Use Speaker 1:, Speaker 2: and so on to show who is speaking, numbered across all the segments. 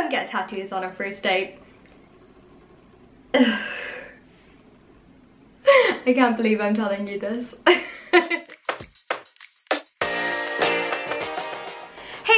Speaker 1: don't get tattoos on a first date. I can't believe I'm telling you this. Hey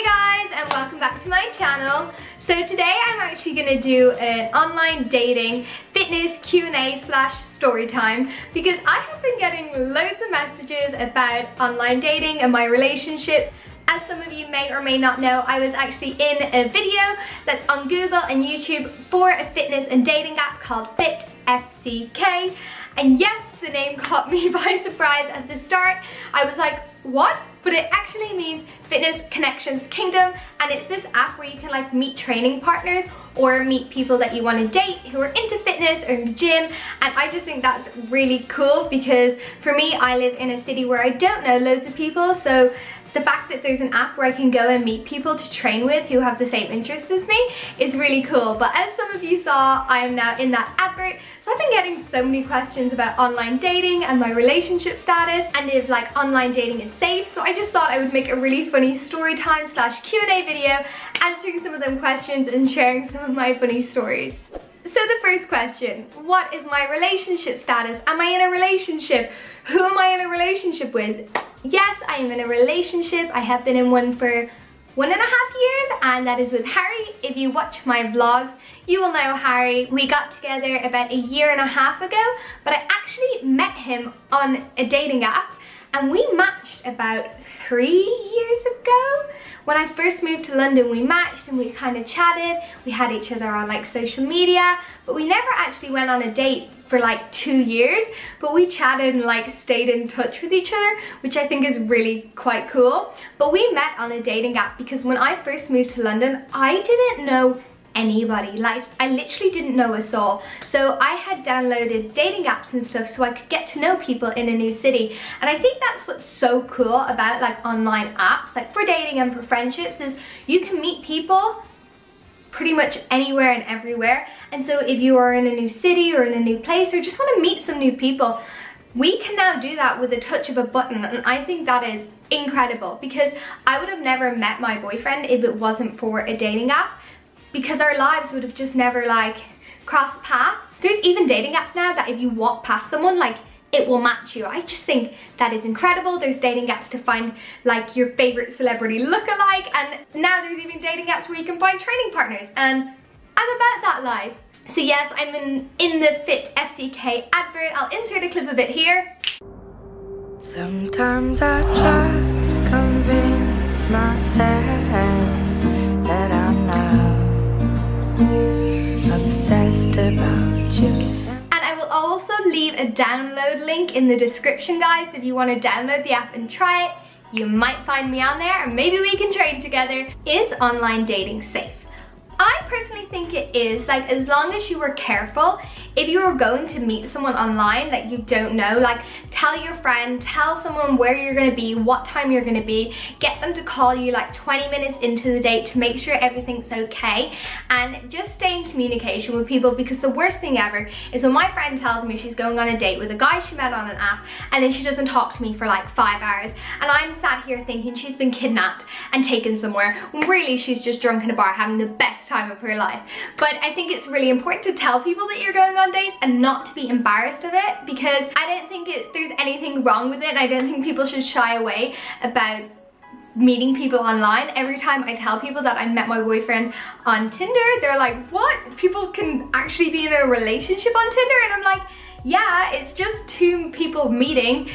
Speaker 1: guys, and welcome back to my channel. So today I'm actually gonna do an online dating fitness Q&A / story time because I have been getting loads of messages about online dating and my relationship. As some of you may or may not know, I was actually in a video that's on Google and YouTube for a fitness and dating app called Fit FCK. And yes, the name caught me by surprise at the start. I was like, what? But it actually means Fitness Connections Kingdom, and it's this app where you can like meet training partners or meet people that you want to date who are into fitness or gym. And I just think that's really cool because for me, I live in a city where I don't know loads of people, so the fact that there's an app where I can go and meet people to train with who have the same interests as me is really cool. But as some of you saw, I am now in that advert. So I've been getting so many questions about online dating and my relationship status and if like online dating is safe. So I just thought I would make a really funny story time / Q&A video answering some of them questions and sharing some of my funny stories. So the first question, what is my relationship status? Am I in a relationship? Who am I in a relationship with? Yes, I am in a relationship. I have been in one for 1.5 years, and that is with Harry. If you watch my vlogs, you will know Harry. We got together about 1.5 years ago, but I actually met him on a dating app, and we matched about 3 years ago. When I first moved to London, we matched and we kind of chatted. We had each other on like social media, but we never actually went on a date for like 2 years, but we chatted and like stayed in touch with each other, which I think is really quite cool. But we met on a dating app because when I first moved to London, I didn't know anybody. Like, I literally didn't know a soul. So I had downloaded dating apps and stuff so I could get to know people in a new city. And I think that's what's so cool about like online apps, like for dating and for friendships, is you can meet people pretty much anywhere and everywhere. And so if you are in a new city or in a new place or just want to meet some new people, we can now do that with a touch of a button. And I think that is incredible because I would have never met my boyfriend if it wasn't for a dating app, because our lives would have just never like crossed paths. There's even dating apps now that if you walk past someone, like it will match you. I just think that is incredible. There's dating apps to find like your favorite celebrity lookalike, and now there's even dating apps where you can find training partners, and I'm about that life. So yes, I'm in the Fit FCK advert. I'll insert a clip of it here.
Speaker 2: Sometimes I try to convince myself that I'm not obsessed about you.
Speaker 1: And I will also leave a download link in the description, guys. If you want to download the app and try it, you might find me on there and maybe we can train together. Is online dating safe? I personally think it is, like as long as you are careful. If you are going to meet someone online that you don't know, like tell your friend, tell someone where you're gonna be, what time you're gonna be, get them to call you like 20 minutes into the date to make sure everything's okay, and just stay in communication with people, because the worst thing ever is when my friend tells me she's going on a date with a guy she met on an app and then she doesn't talk to me for like 5 hours, and I'm sat here thinking she's been kidnapped and taken somewhere when really she's just drunk in a bar having the best time of her life. But I think it's really important to tell people that you're going on dates and not to be embarrassed of it, because I don't think there's anything wrong with it, and I don't think people should shy away about meeting people online. Every time I tell people that I met my boyfriend on Tinder, they're like, what? People can actually be in a relationship on Tinder? And I'm like, yeah, it's just two people meeting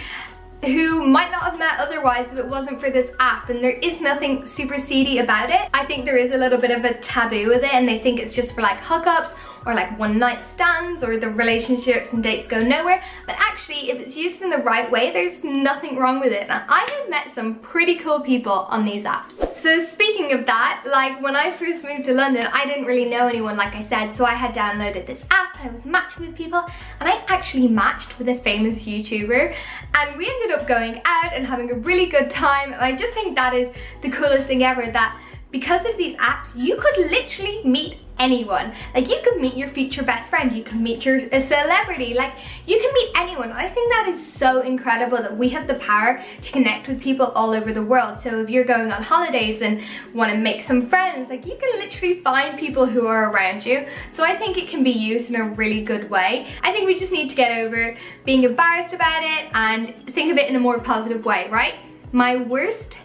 Speaker 1: who might not have met otherwise if it wasn't for this app, and there is nothing super seedy about it. I think there is a little bit of a taboo with it, and they think it's just for like hookups or like one night stands, or the relationships and dates go nowhere. But actually, if it's used in the right way, there's nothing wrong with it. And I have met some pretty cool people on these apps. So speaking of that, like when I first moved to London, I didn't really know anyone, like I said, so I had downloaded this app, I was matching with people, and I actually matched with a famous YouTuber, and we ended up going out and having a really good time. And I just think that is the coolest thing ever, that because of these apps, you could literally meet anyone. Like, you could meet your future best friend, you can meet a celebrity, like, you can meet anyone. I think that is so incredible that we have the power to connect with people all over the world. So if you're going on holidays and want to make some friends, like, you can literally find people who are around you. So I think it can be used in a really good way. I think we just need to get over being embarrassed about it and think of it in a more positive way, right? My worst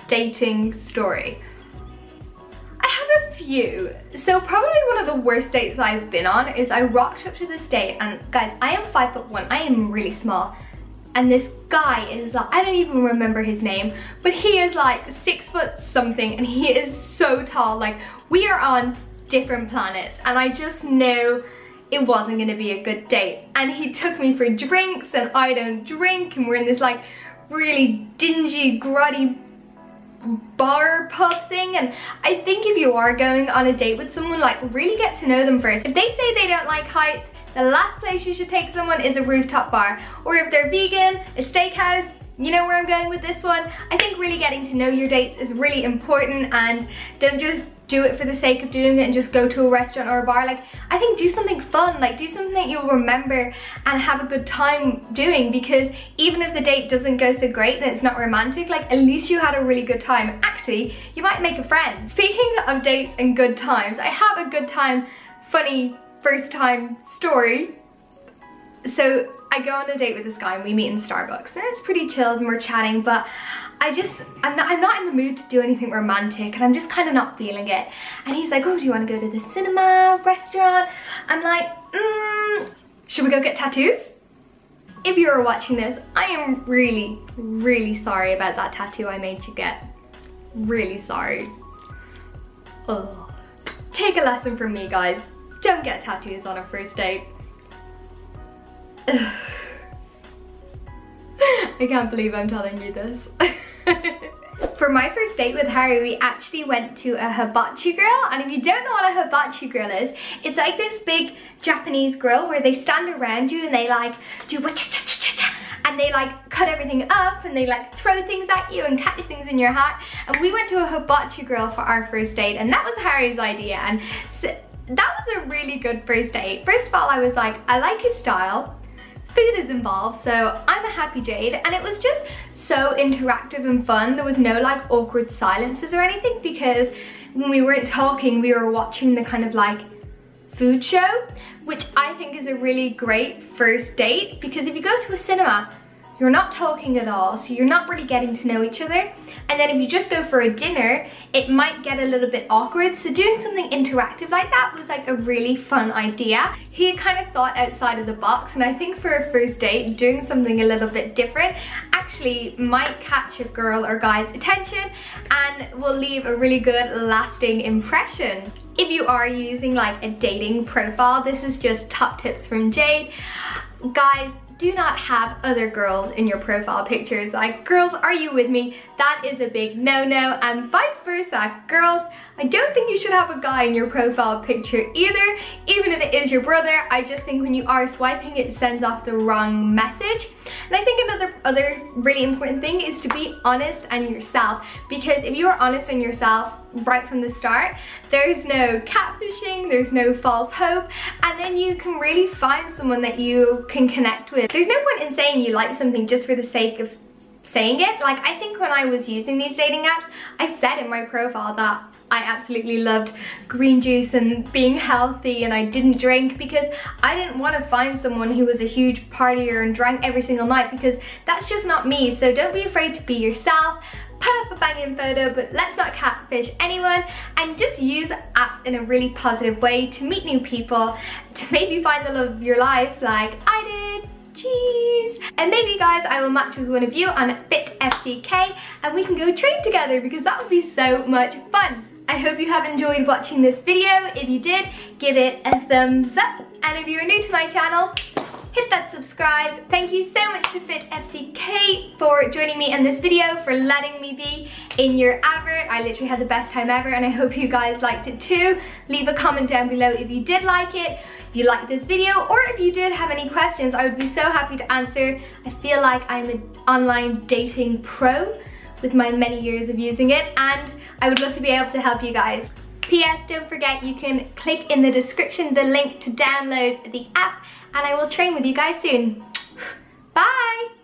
Speaker 1: dating story. I have a few. So probably one of the worst dates I've been on is I rocked up to this date, and guys, I am 5'1", I am really small. And this guy is like, I don't even remember his name, but he is like 6 foot something, and he is so tall. Like, we are on different planets, and I just knew it wasn't gonna be a good date. And he took me for drinks, and I don't drink, and we're in this like really dingy, grotty bar pub thing. And I think if you are going on a date with someone, like, really get to know them first. If they say they don't like heights, the last place you should take someone is a rooftop bar. Or if they're vegan, a steakhouse. You know where I'm going with this one. I think really getting to know your dates is really important, and don't just do it for the sake of doing it and just go to a restaurant or a bar. Like, I think do something fun, like do something that you'll remember and have a good time doing, because even if the date doesn't go so great and it's not romantic, like, at least you had a really good time. Actually, you might make a friend. Speaking of dates and good times, I have a good time, funny first time story. So I go on a date with this guy and we meet in Starbucks, and it's pretty chilled and we're chatting, but I'm not in the mood to do anything romantic, and I'm just kind of not feeling it. And he's like, oh, do you want to go to the cinema, restaurant? I'm like, should we go get tattoos? If you are watching this, I am really, really sorry about that tattoo I made you get. Really sorry. Oh. Take a lesson from me, guys. Don't get tattoos on a first date. I can't believe I'm telling you this. For my first date with Harry, we actually went to a hibachi grill. And if you don't know what a hibachi grill is, it's like this big Japanese grill where they stand around you and they like do and they like cut everything up, and they like throw things at you and catch things in your hat. And we went to a hibachi grill for our first date, and that was Harry's idea. And so that was a really good first date. First of all, I was like, I like his style. Food is involved, so I'm a happy jade, and it was just so interactive and fun. There was no like awkward silences or anything, because when we weren't talking, we were watching the kind of like food show, which I think is a really great first date, because if you go to a cinema, you're not talking at all, so you're not really getting to know each other. And then if you just go for a dinner, it might get a little bit awkward. So doing something interactive like that was like a really fun idea. He had kind of thought outside of the box, and I think for a first date, doing something a little bit different actually might catch a girl or guy's attention and will leave a really good lasting impression. If you are using like a dating profile, this is just top tips from Jade. Guys, do not have other girls in your profile pictures. Like, girls, are you with me? That is a big no-no, and vice versa. Girls, I don't think you should have a guy in your profile picture either, even if it is your brother. I just think when you are swiping, it sends off the wrong message. And I think another really important thing is to be honest and yourself, because if you are honest and yourself right from the start, there's no catfishing, there's no false hope, and then you can really find someone that you can connect with. There's no point in saying you like something just for the sake of saying it. Like, I think when I was using these dating apps, I said in my profile that I absolutely loved green juice and being healthy, and I didn't drink, because I didn't want to find someone who was a huge partier and drank every single night, because that's just not me. So don't be afraid to be yourself. Put up a banging photo, but let's not catfish anyone, and just use apps in a really positive way to meet new people, to maybe find the love of your life like I did. Jeez. And maybe, guys, I will match with one of you on FitFCK and we can go train together, because that would be so much fun. I hope you have enjoyed watching this video. If you did, give it a thumbs up, and if you're new to my channel, hit that subscribe. Thank you so much to FitFCK for joining me in this video, for letting me be in your advert. I literally had the best time ever, and I hope you guys liked it too. Leave a comment down below if you did like it, if you liked this video, or if you did have any questions. I would be so happy to answer. I feel like I'm an online dating pro, with my many years of using it, and I would love to be able to help you guys. P.S. don't forget, you can click in the description the link to download the app, and I will train with you guys soon. Bye!